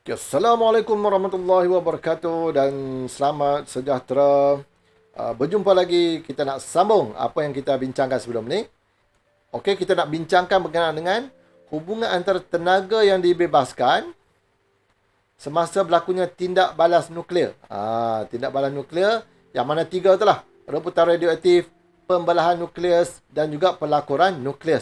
Okay, Assalamualaikum warahmatullahi wabarakatuh dan selamat sejahtera. Berjumpa lagi, kita nak sambung apa yang kita bincangkan sebelum ni. Okey, kita nak bincangkan berkenaan dengan hubungan antara tenaga yang dibebaskan semasa berlakunya tindak balas nuklear. Tindak balas nuklear yang mana tiga tu lah. Rebutan radioaktif, pembelahan nuklear dan juga pelakuran nuklear.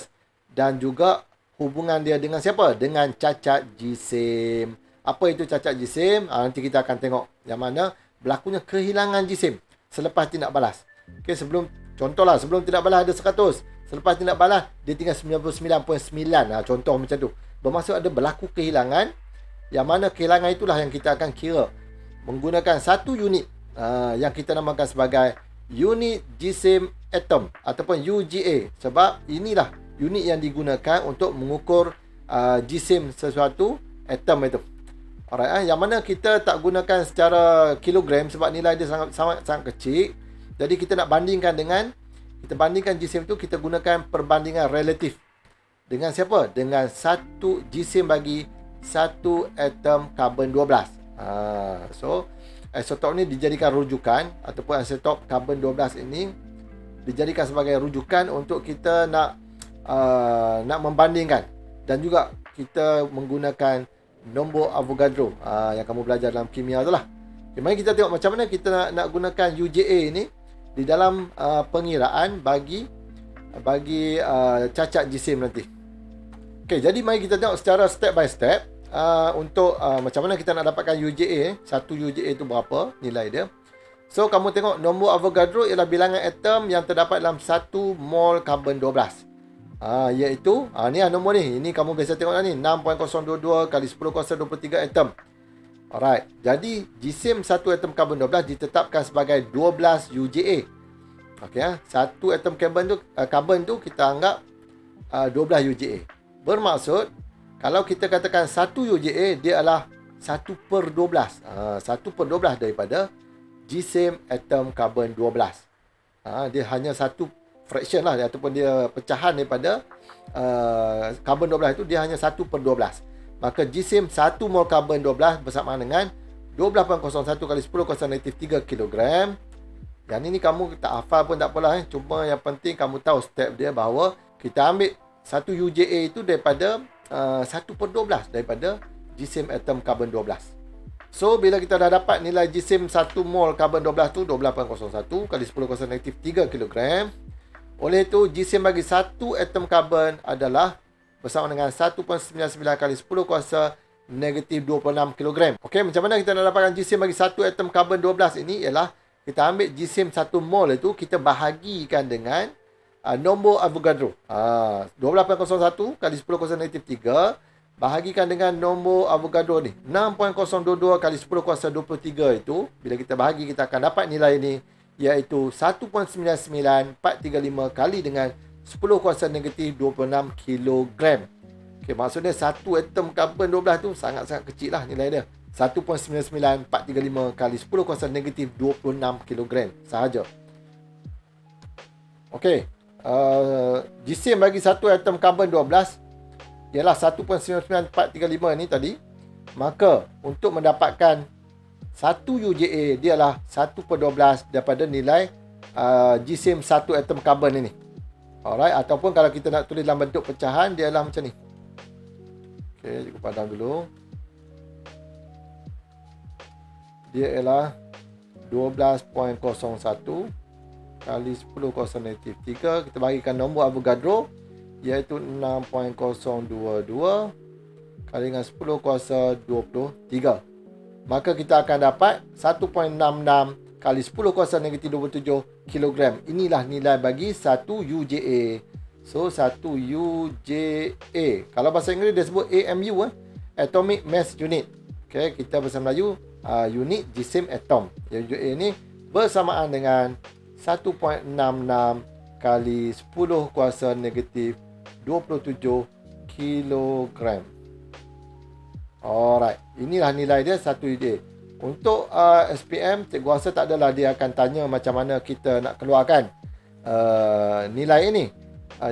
Dan juga hubungan dia dengan siapa? Dengan cacat jisim. Apa itu cacat jisim? Nanti kita akan tengok yang mana berlakunya kehilangan jisim selepas tindak balas. Okey, contohlah sebelum tindak balas ada 100. Selepas tindak balas dia tinggal 99.9. Contoh macam tu. Bermaksud ada berlaku kehilangan, yang mana kehilangan itulah yang kita akan kira menggunakan satu unit yang kita namakan sebagai unit jisim atom ataupun UGA, sebab inilah unit yang digunakan untuk mengukur jisim sesuatu atom itu. Alright, yang mana kita tak gunakan secara kilogram sebab nilai dia sangat kecil. Jadi kita nak bandingkan jisim itu, kita gunakan perbandingan relatif. Dengan siapa? Dengan satu jisim bagi satu atom karbon 12. So isotop ni dijadikan rujukan, ataupun isotop karbon 12 ini dijadikan sebagai rujukan untuk kita nak membandingkan, dan juga kita menggunakan nombor Avogadro yang kamu belajar dalam kimia tu lah. Okay, mari kita tengok macam mana kita nak gunakan UJA ni di dalam pengiraan bagi cacat jisim nanti. Okay, jadi mari kita tengok secara step by step untuk macam mana kita nak dapatkan UJA. Satu UJA tu berapa nilai dia. So kamu tengok nombor Avogadro ialah bilangan atom yang terdapat dalam 1 mol karbon 12. Iaitu ni nombor ni. Ini kamu biasa tengok ni 6.022 kali 10 kuasa 23 atom. Alright. Jadi jisim satu atom karbon 12 ditetapkan sebagai 12 UJA. Okey, satu atom karbon tu kita anggap 12 UJA. Bermaksud kalau kita katakan 1 UJA, dia adalah 1/12. 1/12 daripada jisim atom karbon 12. Dia hanya satu fraction lah, ataupun dia pecahan daripada karbon 12 itu, dia hanya 1/12. Maka jisim 1 mol karbon 12 bersamaan dengan 12.01 kali 10 kuasa -3 kilogram. Yang ini kamu tak hafal pun tak apalah. Cuma yang penting kamu tahu step dia, bahawa kita ambil 1 UJA itu daripada 1/12 daripada jisim atom karbon 12. So, bila kita dah dapat nilai jisim 1 mol karbon 12 tu 12.01 kali 10 kuasa -3 kilogram. Oleh itu, jisim bagi satu atom karbon adalah bersama dengan 1.99 kali 10 kuasa -26 kilogram. Okey, macam mana kita nak dapatkan jisim bagi satu atom karbon 12 ini? Ialah kita ambil jisim 1 mol itu, kita bahagikan dengan nombor Avogadro. 12.01 kali 10 kuasa -3 bahagikan dengan nombor Avogadro ni 6.022 kali 10 kuasa 23 itu. Bila kita bahagi, kita akan dapat nilai ni, iaitu 1.99435 kali dengan 10 kuasa -26 kilogram. Okay, maksudnya satu atom karbon 12 tu sangat-sangat kecil lah nilai dia. 1.99435 kali 10 kuasa -26 kilogram sahaja. Okey, jisim bagi satu atom karbon 12 ialah 1.99435 ni tadi. Maka untuk mendapatkan satu UJA, dia adalah 1/12 daripada nilai jisim satu atom karbon ini. Alright, ataupun kalau kita nak tulis dalam bentuk pecahan, dia adalah macam ni. Okey, cikgu padam dulu. Dia ialah 12.01 kali 10 kuasa -3. Kita bagikan nombor Avogadro, iaitu 6.022 kali dengan 10 kuasa 23. Maka kita akan dapat 1.66 kali 10 kuasa -27 kilogram. Inilah nilai bagi satu UJA. So, satu UJA. Kalau bahasa Inggeris dia sebut AMU, Atomic Mass Unit. Okay, kita bahasa Melayu, unit jisim atom. UJA ni bersamaan dengan 1.66 kali 10 kuasa -27 kilogram. Alright, inilah nilai dia 1 UJA. Untuk SPM, cikgu rasa tak adalah dia akan tanya macam mana kita nak keluarkan nilai ini.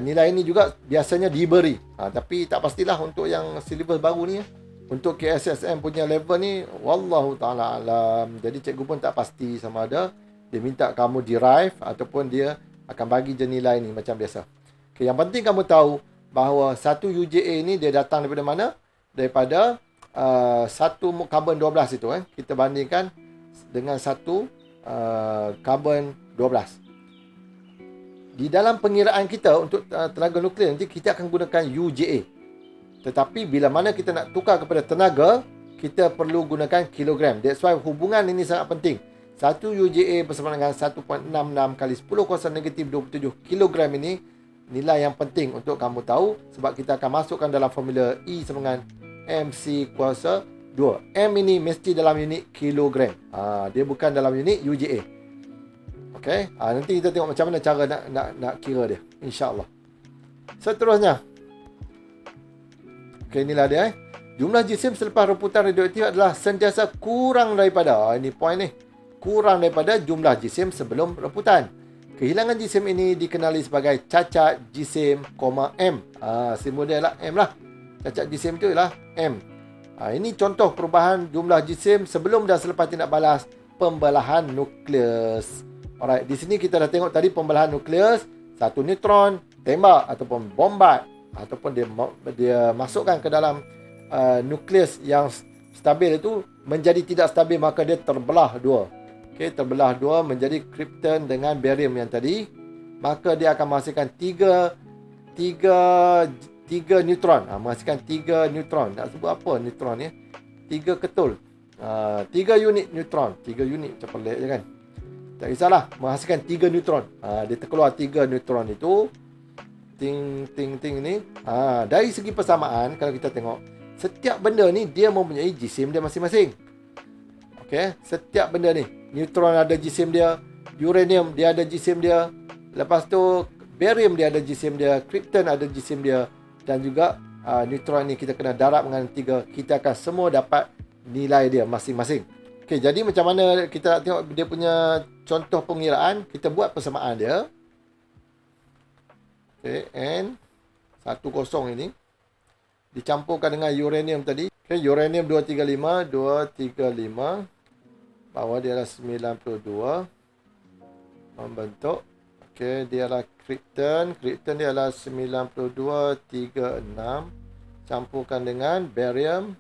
Nilai ini juga biasanya diberi. Tapi tak pastilah untuk yang silibus baru ni. Untuk KSSM punya level ni, wallahu ta'ala alam. Jadi cikgu pun tak pasti sama ada dia minta kamu derive ataupun dia akan bagi je nilai ni macam biasa. Okay, yang penting kamu tahu bahawa satu UJA ni dia datang daripada mana? Daripada satu karbon 12 itu. Kita bandingkan dengan satu karbon 12. Di dalam pengiraan kita untuk tenaga nuklear nanti kita akan gunakan UJA. Tetapi bila mana kita nak tukar kepada tenaga, kita perlu gunakan kilogram. That's why hubungan ini sangat penting. 1 UJA bersama dengan 1.66 kali 10 kuasa negatif 27 kilogram ini nilai yang penting untuk kamu tahu sebab kita akan masukkan dalam formula E sama dengan MC kuasa 2. M ini mesti dalam unit kilogram. Dia bukan dalam unit UJA. Okay. Nanti kita tengok macam mana cara nak kira dia. InsyaAllah. Seterusnya. Okay, inilah dia. Jumlah jisim selepas reputan radioaktif adalah sentiasa kurang daripada, ini point ni, kurang daripada jumlah jisim sebelum reputan. Kehilangan jisim ini dikenali sebagai cacat jisim, M. Simbol dia adalah M lah. Cacat jisim itu ialah M. Ini contoh perubahan jumlah jisim sebelum dan selepas tindak balas pembelahan nukleus. Alright, di sini kita dah tengok tadi pembelahan nukleus, satu neutron, tembak ataupun bombat. Ataupun dia masukkan ke dalam nukleus yang stabil itu menjadi tidak stabil, maka dia terbelah dua. Okey, terbelah dua menjadi krypton dengan barium yang tadi, maka dia akan menghasilkan tiga neutron. Menghasilkan 3 neutron. Nak sebut apa neutron ya? 3 ketul. 3 unit neutron. 3 unit macam pelik je kan. Tak kisahlah, menghasilkan 3 neutron. Dia terkeluar 3 neutron itu. Ting ni. Dari segi persamaan, kalau kita tengok, setiap benda ni dia mempunyai jisim dia masing-masing. Okey, setiap benda ni, neutron ada jisim dia, uranium dia ada jisim dia, lepas tu barium dia ada jisim dia, krypton ada jisim dia, dan juga neutron ni kita kena darab dengan 3, kita akan semua dapat nilai dia masing-masing. Okey, jadi macam mana kita nak tengok dia punya contoh pengiraan, kita buat persamaan dia. Okay, N 10 ini dicampurkan dengan uranium tadi. Okay, uranium 235 bawah dia adalah 92 membentuk. Okay, dia adalah krypton dia adalah 9236 campurkan dengan barium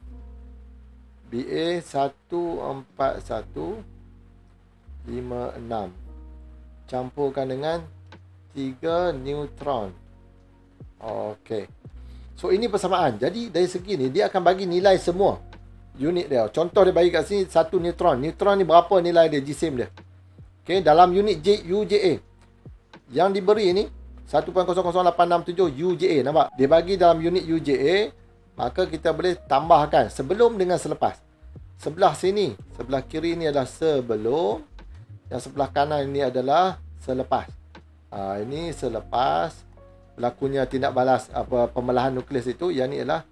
Ba 14156 campurkan dengan 3 neutron. Okey. So ini persamaan. Jadi dari segi ni dia akan bagi nilai semua unit dia. Contoh dia bagi kat sini 1 neutron. Neutron ni berapa nilai dia, jisim dia. Okey, dalam unit UJA yang diberi ni 1.00867 UJA, nampak? Dia bagi dalam unit UJA, maka kita boleh tambahkan sebelum dengan selepas. Sebelah sini, sebelah kiri ni adalah sebelum, yang sebelah kanan ini adalah selepas. Ini selepas berlakunya tindak balas pembelahan nukleus itu, yang ni adalah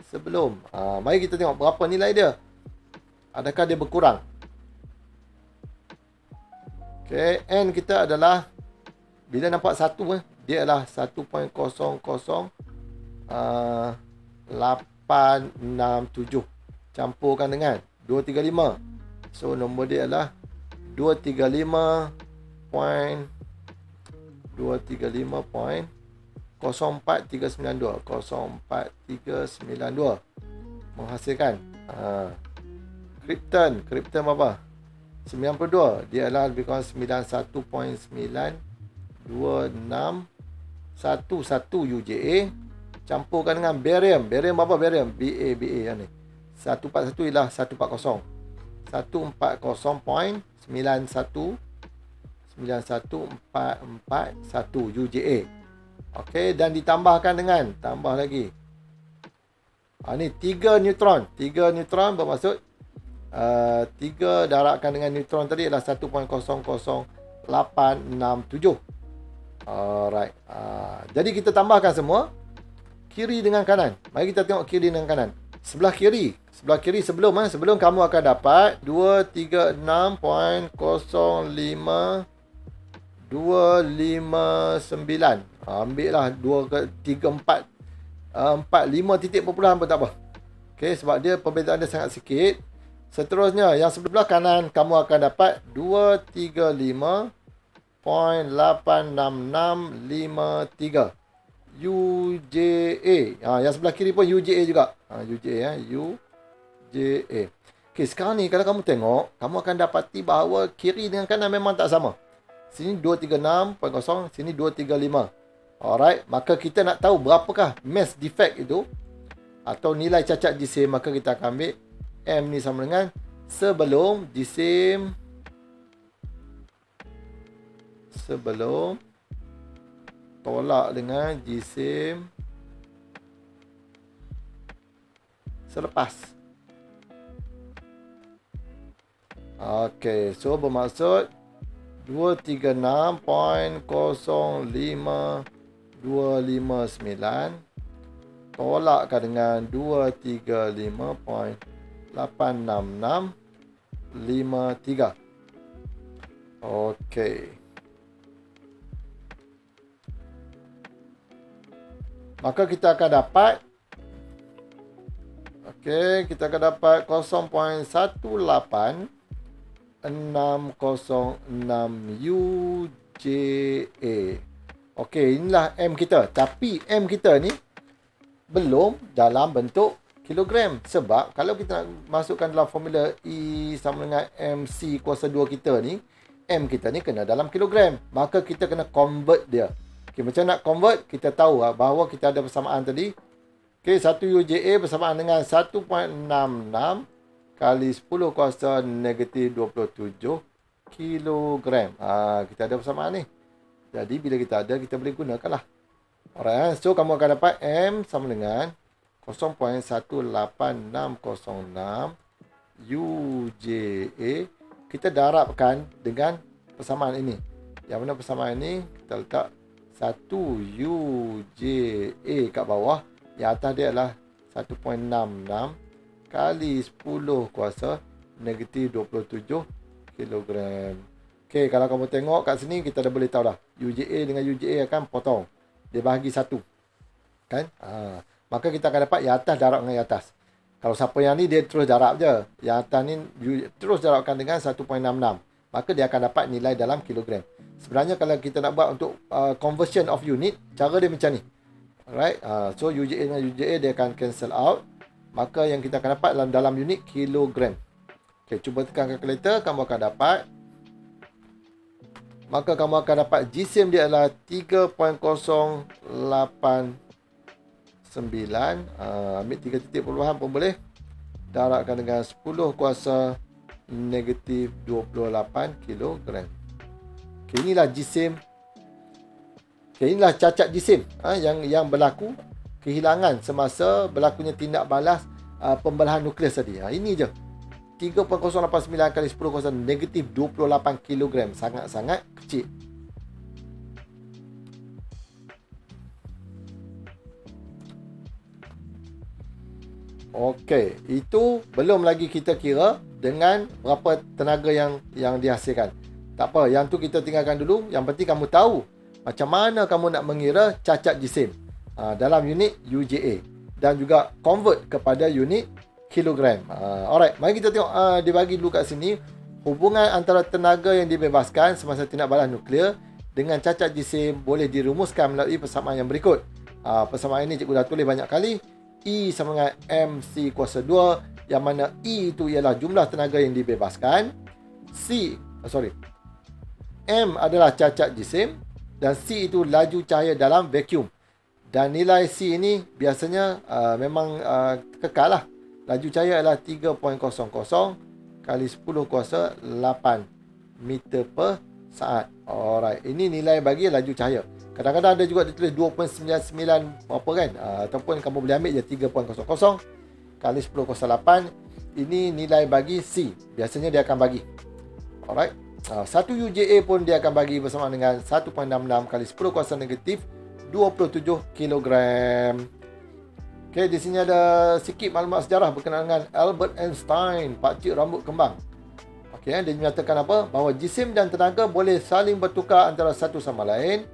sebelum. Mari kita tengok berapa nilai dia. Adakah dia berkurang? Okey, N kita adalah, bila nampak 1 dia adalah 1.00867 campurkan dengan 235. So nombor dia adalah 235.04392 menghasilkan krypton berapa? 92. Dia adalah lebih kurang 91.92611 UJA campurkan dengan barium. Barium berapa barium? BA yang ni 141 ialah 140. 140.91 UJA. Okey, dan ditambahkan dengan, tambah lagi. Ni 3 neutron. 3 neutron bermaksud 3 darabkan dengan neutron tadi adalah 1.00867. Alright. Jadi kita tambahkan semua kiri dengan kanan. Mari kita tengok kiri dengan kanan. Sebelah kiri sebelum kamu akan dapat 236.05259. Ambil lah 2 ke 3 4 4 5 titik perpuluhan pun tak apa. Okey, sebab dia perbezaan dia sangat sikit. Seterusnya, yang sebelah kanan kamu akan dapat 235.86653 UJA. Yang sebelah kiri pun UJA juga. UJA UJA. Okey, sekarang ni kalau kamu tengok, kamu akan dapati bahawa kiri dengan kanan memang tak sama. Sini 236.0, sini 235. Alright, maka kita nak tahu berapakah mass defect itu atau nilai cacat jisim, maka kita akan ambil M ni sama dengan sebelum jisim tolak dengan jisim selepas. Okey, so bermaksud 236.05259 tolakkan dengan 235.86653. Okey. Maka kita akan dapat 0.18606 UJA. Okey, inilah M kita. Tapi M kita ni belum dalam bentuk kilogram. Sebab kalau kita nak masukkan dalam formula E sama dengan MC kuasa 2 kita ni, M kita ni kena dalam kilogram. Maka kita kena convert dia. Okay, macam nak convert, kita tahu bahawa kita ada persamaan tadi. Okay, 1 UJA bersamaan dengan 1.66 kali 10 kuasa negatif 27 kilogram. Kita ada persamaan ni. Jadi bila kita ada, kita boleh gunakan lah. Alright, so kamu akan dapat M sama dengan 0.18606 UJA. Kita darabkan dengan persamaan ini. Yang mana persamaan ini, kita letak 1 UJA kat bawah. Yang atas dia adalah 1.66 kali 10 kuasa negatif 27 kilogram. Okay, kalau kamu tengok kat sini, kita dah boleh tahu dah. UJA dengan UJA akan potong. Dia bahagi 1. Kan? Maka kita akan dapat yang atas darab dengan yang atas. Kalau siapa yang ni, dia terus darab je. Yang atas ni terus darabkan dengan 1.66. Maka dia akan dapat nilai dalam kilogram. Sebenarnya kalau kita nak buat untuk conversion of unit, cara dia macam ni. Alright. So UJA dengan UJA dia akan cancel out. Maka yang kita akan dapat dalam unit kilogram. Okay, cuba tekan calculator, kamu akan dapat. Maka kamu akan dapat jisim dia adalah 3.089. Ambil 3 titik perluhan pun boleh. Darabkan dengan 10 kuasa negatif 28 kilogram. Okay, inilah jisim. Okay, inilah cacat jisim yang berlaku, kehilangan semasa berlakunya tindak balas pembelahan nukleus tadi. Ini je. 3.089 kali 10 kuasa negatif 28 kilogram. Sangat-sangat kecil. Okey, itu belum lagi kita kira dengan berapa tenaga yang dihasilkan. Tak apa, yang tu kita tinggalkan dulu. Yang penting kamu tahu macam mana kamu nak mengira cacat jisim dalam unit UJA dan juga convert kepada unit kilogram. Alright, mari kita tengok dia bagi dulu kat sini hubungan antara tenaga yang dibebaskan semasa tindak balas nuklear dengan cacat jisim boleh dirumuskan melalui persamaan yang berikut. Persamaan ini cikgu dah tulis banyak kali. E sama dengan MC kuasa 2, yang mana E itu ialah jumlah tenaga yang dibebaskan. M adalah cacat jisim dan C itu laju cahaya dalam vacuum. Dan nilai C ini biasanya memang kekal lah. Laju cahaya adalah 3.00 kali 10 kuasa 8 meter per saat. Alright, ini nilai bagi laju cahaya. Kadang-kadang ada juga ditulis 2.99 berapa kan. Ataupun kamu boleh ambil je 3.00 kali 10 kuasa 8. Ini nilai bagi C. Biasanya dia akan bagi. Alright. 1 UJA pun dia akan bagi bersama dengan 1.66 kali 10 kuasa negatif 27 kilogram. Okay, di sini ada sikit maklumat sejarah berkenaan dengan Albert Einstein, pakcik rambut kembang. Okay, dia menyatakan apa? Bahawa jisim dan tenaga boleh saling bertukar antara satu sama lain.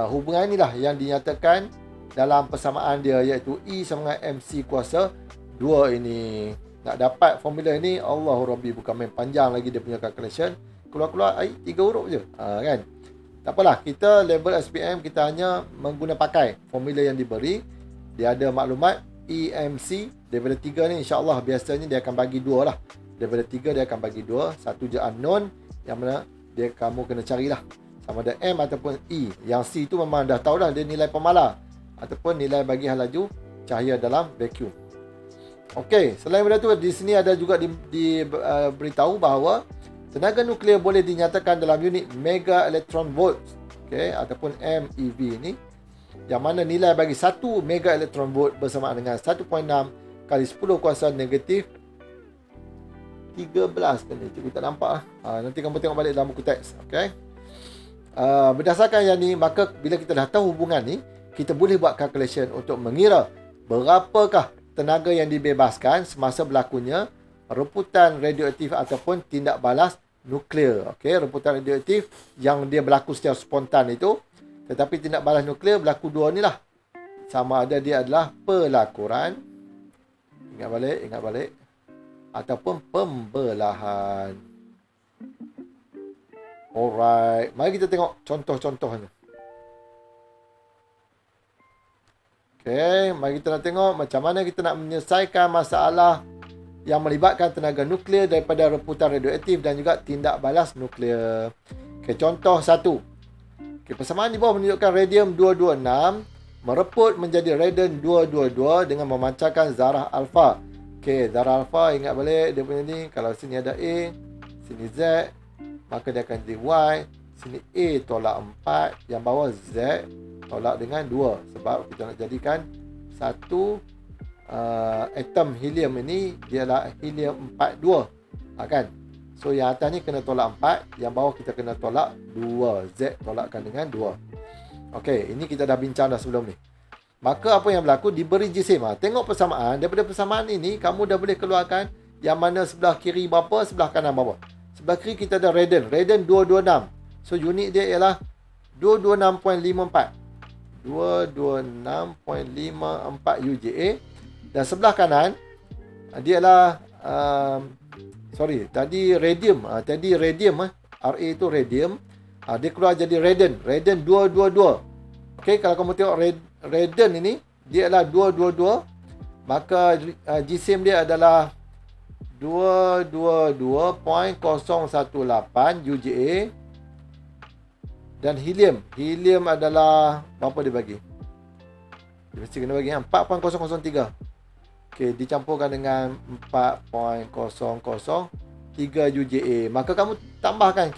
Hubungan inilah yang dinyatakan dalam persamaan dia, iaitu E sama dengan MC kuasa 2 ini. Nak dapat formula ini, Allahu Rabbi, bukan main panjang lagi dia punya calculation. Keluar-keluar 3 huruf je. Kan? Tak apalah, kita level SPM kita hanya pakai formula yang diberi. Dia ada maklumat EMC daripada 3 ni, insya-Allah biasanya dia akan bagi 2 lah. Daripada 3 dia akan bagi 2, satu je unknown yang mana dia kamu kena carilah. Sama ada M ataupun E. Yang C tu memang dah tahu dah, dia nilai pemalar ataupun nilai bagi hal laju cahaya dalam vacuum. Okey, selain daripada tu di sini ada juga diberitahu bahawa tenaga nuklear boleh dinyatakan dalam unit mega electron volts, okey, ataupun MeV ni, yang mana nilai bagi 1 mega electron volt bersamaan dengan 1.6 kali 10 kuasa negatif 13 kan ni. Cikgu tak nampak nanti kamu tengok balik dalam buku teks. Okey. Berdasarkan yang ni, maka bila kita dah tahu hubungan ni, kita boleh buat calculation untuk mengira berapakah tenaga yang dibebaskan semasa berlakunya reputan radioaktif ataupun tindak balas nuklear. Okey, reputan radioaktif yang dia berlaku secara spontan itu, tetapi tindak balas nuklear berlaku 2 ni lah. Sama ada dia adalah pelakuran, ingat balik, ataupun pembelahan. Alright, mari kita tengok contoh-contohnya. Okey, mari kita nak tengok macam mana kita nak menyelesaikan masalah yang melibatkan tenaga nuklear daripada reputan radioaktif dan juga tindak balas nuklear. Okey, contoh 1. Okey, persamaan di bawah menunjukkan radium 226 mereput menjadi radium 222 dengan memancarkan zarah alfa. Okey, zarah alfa ingat balik dia punya ni, kalau sini ada A, sini Z, maka dia akan jadi Y. Sini A tolak 4, yang bawah Z tolak dengan 2. Sebab kita nak jadikan satu atom helium ini ialah helium 42. Kan? So yang atas ni kena tolak 4, yang bawah kita kena tolak 2. Z tolakkan dengan 2. Okey, ini kita dah bincang dah sebelum ni. Maka apa yang berlaku, diberi jisim. Tengok persamaan. Daripada persamaan ini, kamu dah boleh keluarkan yang mana sebelah kiri berapa, sebelah kanan berapa. Sebelah kiri kita ada radian. Radian 226. So unit dia ialah 226.54. 226.54 UJA. Dan sebelah kanan dia ialah tadi radium. Tadi radium Ra itu radium. Dia keluar jadi radian. Radian 222. Okey, kalau kamu tengok radian ini dia adalah 222, maka jisim dia adalah 222.018 UJA. Dan helium adalah berapa dia bagi? Dia mesti kena bagi 4.003. Okey, dicampurkan dengan 4.003 UJA. Maka kamu tambahkan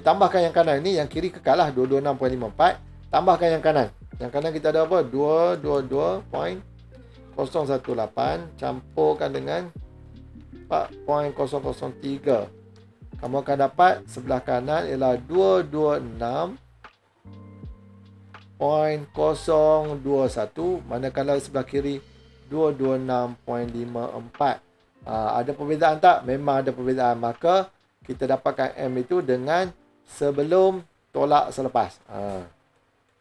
tambahkan yang kanan ni, yang kiri kekal lah 226.54. Tambahkan yang kanan. Yang kanan kita ada apa? 222.018 campurkan dengan 4.003. Kamu akan dapat sebelah kanan ialah 226.021, manakala sebelah kiri 226.54. Ada perbezaan tak? Memang ada perbezaan. Maka kita dapatkan M itu dengan sebelum tolak selepas.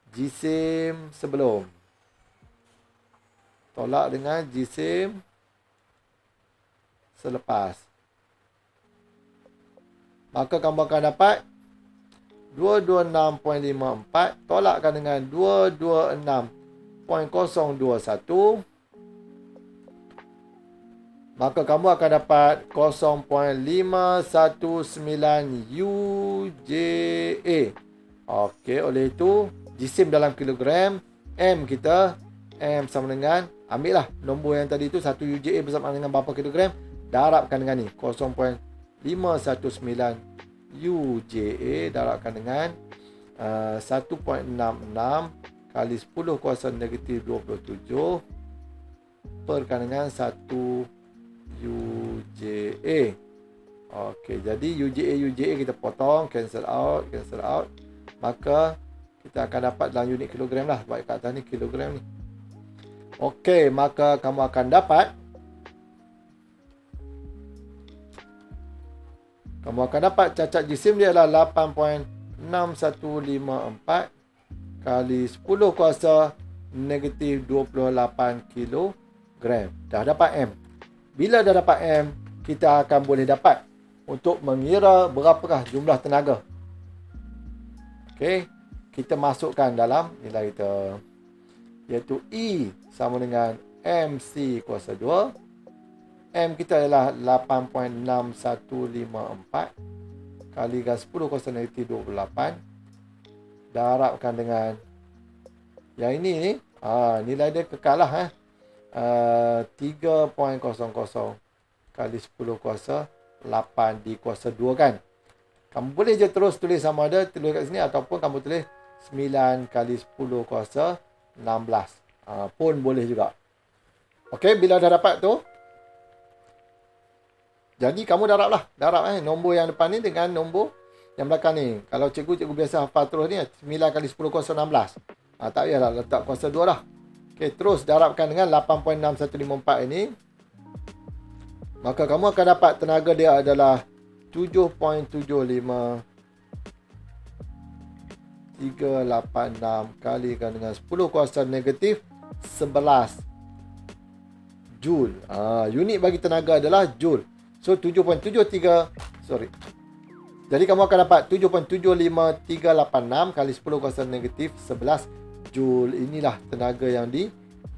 Jisim sebelum tolak dengan jisim selepas. Maka kamu akan dapat 226.54 tolakkan dengan 226.021. Maka kamu akan dapat 0.519 UJA. Okey, oleh itu jisim dalam kilogram, M kita, M sama dengan, ambil lah nombor yang tadi tu, 1 UJA bersama dengan berapa kilogram, darabkan dengan ni, 0.519 UJA darabkan dengan 1.66 kali 10 kuasa negatif 27 perkan dengan 1 UJA. Okey, jadi UJA kita potong, cancel out. Maka kita akan dapat dalam unit kilogram lah. Sebab kat atas ni kilogram ni. Okey, maka kamu akan dapat cacat jisim dia adalah 8.6154 kali 10 kuasa negatif 28 kilo gram. Dah dapat M. Bila dah dapat M, kita akan boleh dapat untuk mengira berapakah jumlah tenaga. Okey, kita masukkan dalam nilai kita, iaitu E sama dengan MC kuasa 2. M kita adalah 8.6154 kalikan 10 kuasa negatif 28. Darabkan dengan yang ini ni, nilai dia kekal lah 3.00 kali 10 kuasa 8 di kuasa 2 kan. Kamu boleh je terus tulis sama ada, tulis kat sini, ataupun kamu tulis 9 kali 10 kuasa 16. Pun boleh juga. Okey, bila dah dapat tu, jadi kamu darab nombor yang depan ni dengan nombor yang belakang ni. Kalau cikgu biasa hafal terus ni, 9 kali 10 kuasa 16. Tak payahlah letak kuasa 2 lah. Okey, terus darabkan dengan 8.6154 ini. Maka kamu akan dapat tenaga dia adalah 7.75 386 kalikan dengan 10 kuasa negatif 11 Joule. Unit bagi tenaga adalah Joule. So 7.73, jadi kamu akan dapat 7.75386 kali 10 kuasa negatif 11 Joule. Inilah tenaga yang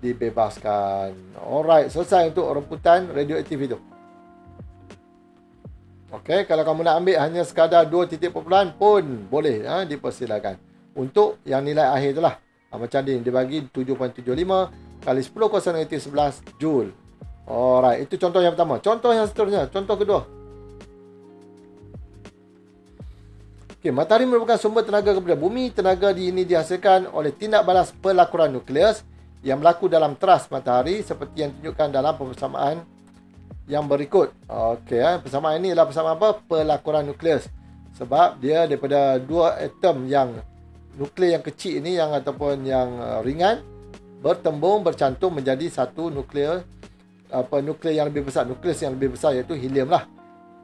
dibebaskan. Alright, selesai untuk rumputan radioaktif itu. Okey, kalau kamu nak ambil hanya sekadar 2 titik perpuluhan pun boleh, dipersilakan. Untuk yang nilai akhir itulah. Macam ni, dia bagi 7.75 kali 10 kuasa negatif 11 Joule. Alright, itu contoh yang pertama. Contoh yang seterusnya, contoh kedua. Okey, matahari merupakan sumber tenaga kepada bumi. Tenaga ini dihasilkan oleh tindak balas pelakuran nukleus yang berlaku dalam teras matahari seperti yang ditunjukkan dalam persamaan yang berikut. Okey, persamaan ini adalah persamaan apa? Pelakuran nukleus. Sebab dia daripada dua atom yang nukleus yang kecil ini, yang ataupun yang ringan, bertembung bercantum menjadi satu nukleus yang lebih besar, nukleus yang lebih besar, iaitu helium lah,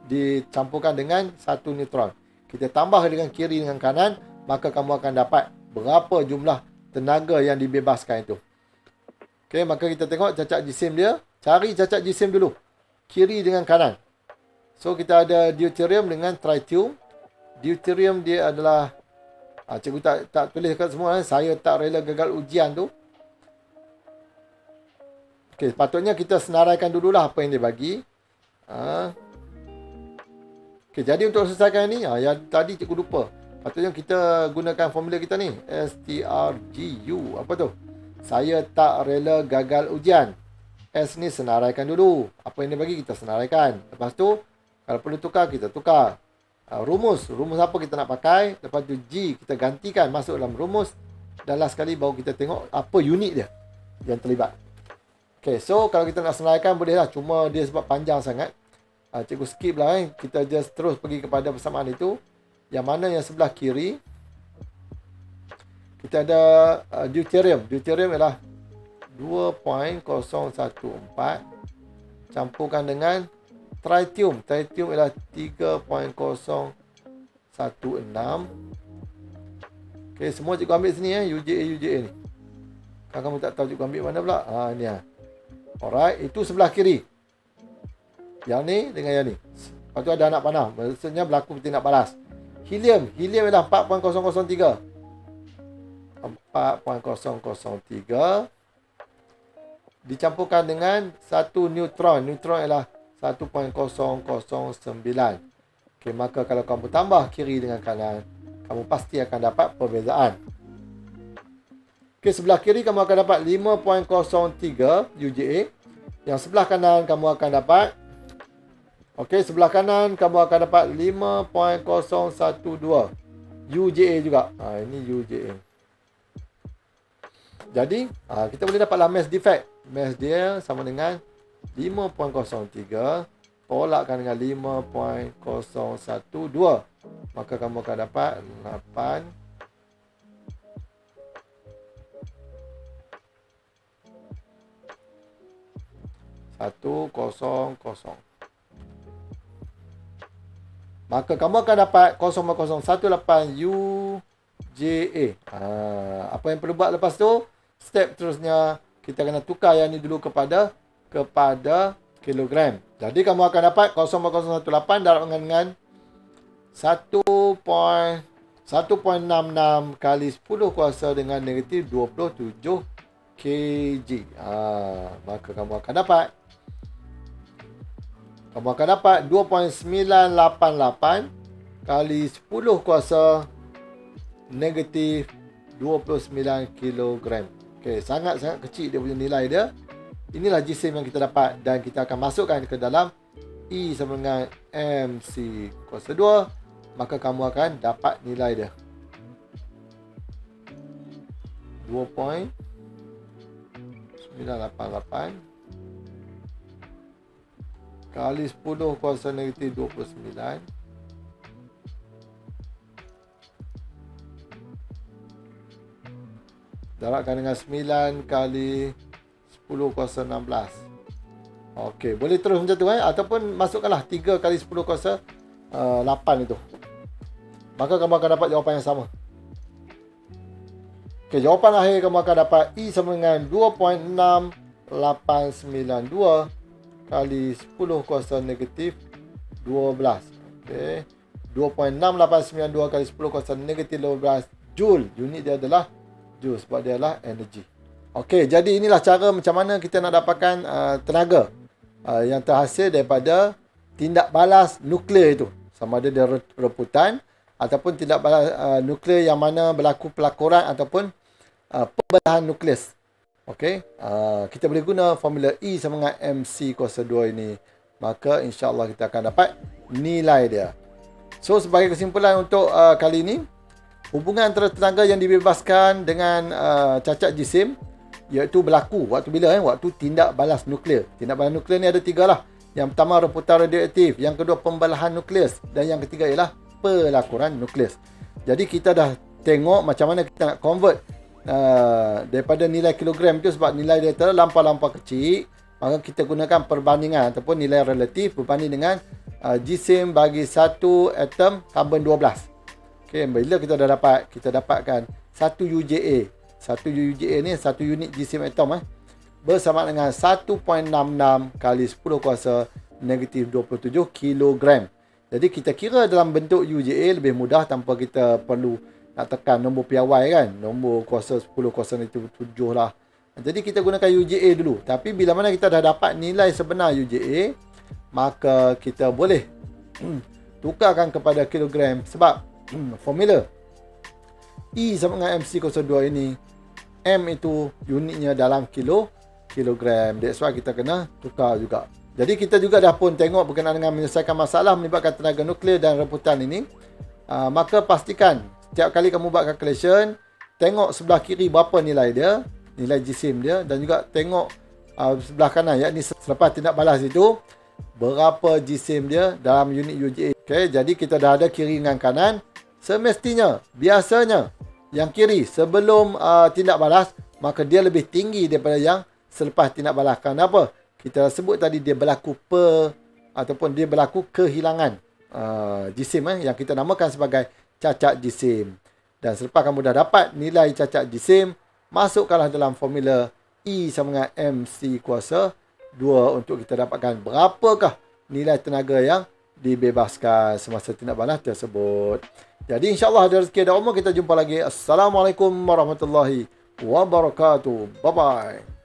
dicampurkan dengan satu neutron. Kita tambah dengan kiri dengan kanan, maka kamu akan dapat berapa jumlah tenaga yang dibebaskan itu. Okey, maka kita tengok cacat jisim dia. Cari cacat jisim dulu, kiri dengan kanan. So kita ada deuterium dengan tritium. Deuterium dia adalah, cikgu tak tulis kat semua, saya tak rela gagal ujian tu. Okey, patutnya kita senaraikan dululah apa yang dia bagi. Okey, jadi untuk selesaikan ni, yang tadi cikgu lupa. Patutnya kita gunakan formula kita ni, STRGU. Apa tu? Saya tak rela gagal ujian. S ni senaraikan dulu. Apa yang dia bagi kita senaraikan. Lepas tu, kalau perlu tukar, kita tukar. Rumus apa kita nak pakai. Lepas tu G kita gantikan masuk dalam rumus. Dan last sekali baru kita tengok apa unit dia yang terlibat. Okay, so kalau kita nak senaraikan boleh lah. Cuma dia sebab panjang sangat, cikgu skip lah. Kita just terus pergi kepada persamaan itu. Yang mana yang sebelah kiri, kita ada deuterium. Deuterium ialah 2.014 campurkan dengan tritium. Tritium ialah 3.016. Okay, semua cikgu ambil sini UJA ni. Kan kamu tak tahu cikgu ambil mana pula? Ni lah. Alright, itu sebelah kiri. Yang ni dengan yang ni. Lepas tu ada anak panah, maksudnya berlaku tindak balas. Helium ialah 4.003. 4.003 dicampurkan dengan satu neutron. Neutron ialah 1.009. Okey, maka kalau kamu tambah kiri dengan kanan, kamu pasti akan dapat perbezaan. Okey, sebelah kiri kamu akan dapat 5.03 UJA. Yang sebelah kanan kamu akan dapat, sebelah kanan kamu akan dapat 5.012 UJA juga. Ini UJA. Jadi, kita boleh dapatlah mass defect. Mass dia sama dengan 5.03 tolakkan dengan 5.012. Maka kamu akan dapat 8 100. Maka kamu akan dapat 0.018 UJA. Apa yang perlu buat lepas tu? Step terusnya, kita kena tukar yang ni dulu kepada kepada kilogram. Jadi kamu akan dapat 0,018 darab dengan 1.66 kali 10 kuasa dengan negatif 27 kg. Maka kamu akan dapat 2.988 kali 10 kuasa negatif 29 kg. Okey, sangat-sangat kecil dia punya nilai dia. Inilah jisim yang kita dapat dan kita akan masukkan ke dalam E sama dengan MC kuasa 2. Maka kamu akan dapat nilai dia 2.988 kali 10 kuasa negatif 29 darabkan dengan 9 kali 10 kuasa 16. Okey, boleh terus macam tu ataupun masukkanlah 3 kali 10 kuasa 8 itu. Maka kamu akan dapat jawapan yang sama. Okey, jawapan akhir kamu akan dapat E sama dengan 2.6892 kali 10 kuasa negatif 12. Okey, 2.6892 kali 10 kuasa negatif 12 Joule. Unit dia adalah Joule sebab dia adalah energi. Okey, jadi inilah cara macam mana kita nak dapatkan tenaga yang terhasil daripada tindak balas nuklear itu. Sama ada dia reputan ataupun tindak balas nuklear yang mana berlaku pelakuran ataupun pembelahan nukleus. Okey, kita boleh guna formula E sama dengan MC kuasa 2 ini. Maka insya-Allah kita akan dapat nilai dia. So sebagai kesimpulan untuk kali ini, hubungan antara tenaga yang dibebaskan dengan cacat jisim iaitu berlaku waktu bila? Waktu tindak balas nuklear. Tindak balas nuklear ni ada 3 lah. Yang pertama reputan radioaktif, yang kedua pembelahan nukleus dan yang ketiga ialah pelakuran nukleus. Jadi kita dah tengok macam mana kita nak convert daripada nilai kilogram tu sebab nilai dia terlampau kecil. Maka kita gunakan perbandingan ataupun nilai relatif berbanding dengan jisim bagi satu atom karbon 12. Okey, bila kita dapatkan 1 UJA. 1 UJA ni 1 unit jisim atom bersama dengan 1.66 kali 10 kuasa negatif 27 kilogram. Jadi kita kira dalam bentuk UJA lebih mudah tanpa kita perlu nak tekan nombor piawai kan. Nombor kuasa 10 kuasa negatif 7 lah. Jadi kita gunakan UJA dulu. Tapi bila mana kita dah dapat nilai sebenar UJA, maka kita boleh tukarkan kepada kilogram sebab formula E sama dengan MC kuasa 2 ini, M itu unitnya dalam kilogram. That's why kita kena tukar juga. Jadi kita juga dah pun tengok berkenaan dengan menyelesaikan masalah melibatkan tenaga nuklear dan reputan ini. Maka pastikan setiap kali kamu buat calculation, tengok sebelah kiri berapa nilai dia, nilai jisim dia, dan juga tengok sebelah kanan, yakni selepas tindak balas itu berapa jisim dia dalam unit UJA. Okay, jadi kita dah ada kiri dengan kanan. Semestinya, biasanya yang kiri sebelum tindak balas, maka dia lebih tinggi daripada yang selepas tindak balas. Kenapa? Kita sebut tadi dia berlaku ataupun dia berlaku kehilangan jisim yang kita namakan sebagai cacat jisim. Dan selepas kamu dah dapat nilai cacat jisim, masukkanlah dalam formula E sama dengan MC kuasa 2 untuk kita dapatkan berapakah nilai tenaga yang dibebaskan semasa tindak balas tersebut. Jadi insya-Allah ada rezeki ada umur kita jumpa lagi. Assalamualaikum warahmatullahi wabarakatuh. Bye bye.